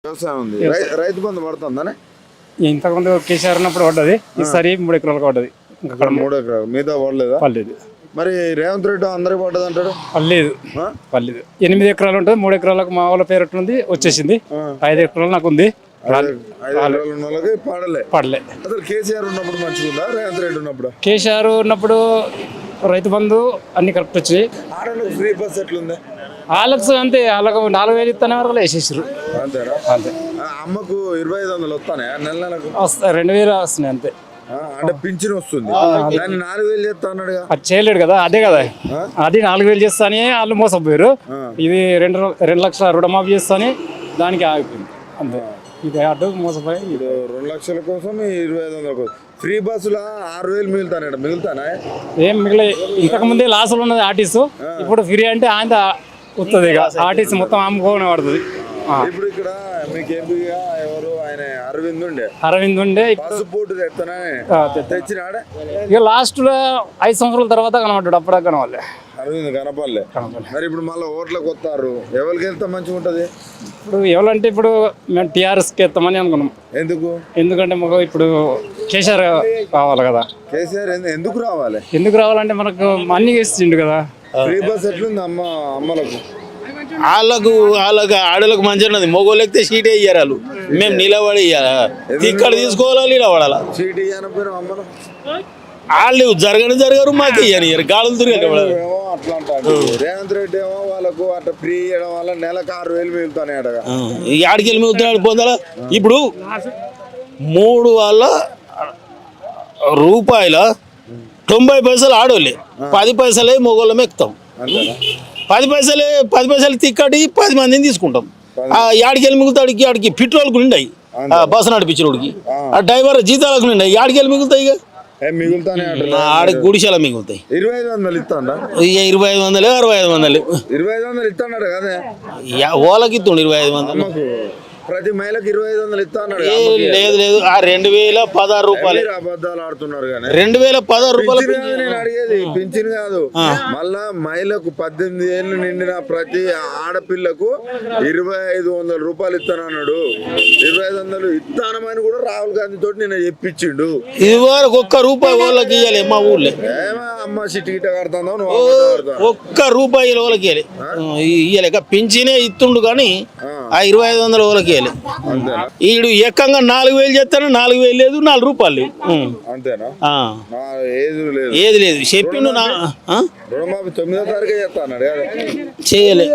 వ్యవసాయం ఉంది. రైతు బంధు పడుతుందని ఇంతకుముందు కేసీఆర్ ఉన్నప్పుడు పడ్డది, ఈసారి 3 ఎకరాలకు పడ్డది. ఇక్కడ 3 ఎకరాలు మీద పడలేదా? పర్లేదు. మరి రేవంత్ రెడ్డి అందరికి పడ్డది అంటాడు. పర్లేదు. 8 ఎకరాలు ఉంటుంది, 3 ఎకరాలకు మా వాళ్ళ పేరు ఉంది, వచ్చేసింది. 5 ఎకరాలు నాకు ఉంది. 5 ఎకరాలు ఉన్న వాళ్ళకి పడలే. అసలు కేసీఆర్ ఉన్నప్పుడు మంచిగా ఉందా, రేవంత్ రెడ్డి ఉన్నప్పుడు? కేసీఆర్ ఉన్నప్పుడు రైతు బంధు అన్ని కరెక్ట్ వచ్చినాయి. ఆడవాళ్ళకి ఫ్రీ బస్ ఎట్లుంది? వాళ్ళకు అంతే, వాళ్ళకు 4,000 ఇస్తానే వరకు వేసేసారు. అంతేనా? అంతే. అమ్మకు 2,500 వస్తానే నెల నెలకు? వస్తాయి, 2,000 వస్తున్నాయి అంతే. అంటే పింఛన్ వస్తుంది, దాన్ని 4,000 చేస్తా అన్నాడుగా. అది చేయలేడు కదా, అదే కదా, అది 4,000 చేస్తానే వాళ్ళు మోసపోయారు. ఇది 2 లక్షల రుణమాఫీ చేస్తానే దానికి ఆగిపోయింది అంతే. ఇది అడ్డు మోసపోయి 2 లక్షల కోసం 2,500 కోసం ఫ్రీ బస్సులో 6,000 మిగులుతానా? ఏం మిగిలే. ఇంతకు ముందే లాసులు ఉన్నది ఆర్టీసు, ఇప్పుడు ఫ్రీ అంటే ఆయన వస్తుంది. ఇక ఆర్టీసీ మొత్తం అమ్ముకోనే పడుతుంది. ఇప్పుడు ఇక్కడ మీకు ఎంపీగా ఎవరు ఆయన అరవింద్ ఉండే బస్సు పోటు తెచ్చినాడే. ఇక లాస్ట్ లో 5 సంవత్సరాల తర్వాత కనబడ్డాడు, అప్పుడే కనవాలి. అరవింద్ కనపడలే. మరి ఇప్పుడు మళ్ళీ ఓట్లకు వస్తారు, ఎవరికి వెళ్తే మంచిగా ఉంటది? ఇప్పుడు ఎవరంటే ఇప్పుడు మేము టీఆర్ఎస్కి వెళ్తామని అనుకున్నాం. ఎందుకంటే మాకు ఇప్పుడు కేసీఆర్ కావాలి కదా. కేసీఆర్ ఎందుకు రావాలి? ఎందుకు రావాలంటే మనకు అన్ని ఇచ్చిండు కదా. ఫ్రీ బస్ ఎట్లుంది అమ్మలకు? వాళ్ళకు ఆడలకు మంచిగా ఉన్నది, మొగోళ్ళు ఎక్కితే సీట్ ఇయ్యారు వాళ్ళు. మేము నిలబడి ఇక్కడ తీసుకోవాలా, నిలబడాలా. సీట్ ఇయ్యకపోయినా అమ్మలు వాళ్ళు జరగరు, మాకు ఇయ్యరు. గాడులు తిరిగి అట్లా అంటారు. రేవంత్ రెడ్డి ఏమో వాళ్ళకు అట్లా ఫ్రీ ఇవ్వడం వల్ల నెలకు 6,000 మిగులుతాయి అడగా. ఆడికి వెళ్ళి మిగులుతున్నాడు పొందాలా. ఇప్పుడు 3 వాళ్ళ రూపాయల 90 పైసలు ఆడోళ్ళే, 10 పైసలే మొగోళ్ళమే ఎక్కుతాం. 10 పైసలు తిక్కటి 10 మందిని తీసుకుంటాం. ఆడికి వెళ్ళి మిగులుతాడికి, ఆడికి పెట్రోల్కు నిండాయి, బస్సు నడిపించినోడికి, ఆ డ్రైవర్ జీతాలకు నిండాయి. ఆడికి వెళ్ళి మిగులుతాయి, ఇక ఆడికి గుడిసెల మిగులుతాయి. 2,500 ఇస్తాడా? 2,500 6,500 2,500 ఇస్తాడు కదా. ఓలకి ఇస్తుండు 2,500. ప్రతి మహిళకి 2,500 ఇస్తా అన్నాడు. లేదు, ఆ 2,016 రూపాయలు. అబద్ధాలు ఆడుతున్నారు కానీ 2,016 రూపాయలు నేను అడిగేది పింఛన్ కాదు. మళ్ళా మహిళకు 18 ఏళ్ళు నిండిన ప్రతి ఆడపిల్లకు 2,500 రూపాయలు ఇస్తానన్నాడు. 2,500 ఇస్తానమని కూడా రాహుల్ గాంధీ తోటి నేను చెప్పించిండు. ఇదివరకు 1 రూపాయి వాళ్ళకి ఇవ్వాలి మా ఊళ్ళో. అమ్మ సిటీ గిట్ట కడతాను, 1 రూపాయి వాళ్ళకి ఇవ్వలేక పింఛనే ఇస్తుండు కానీ ఆ 2,500 వాళ్ళకి ఈడు ఏకంగా 4,000 చేస్తాను, 4,000 లేదు, 4 రూపాయలు లేవు. అంతేనా? ఏది లేదు చెప్పిండు. రుణమాఫీ 9వ తారీఖు చేస్తా అన్నాడు, చేయలే.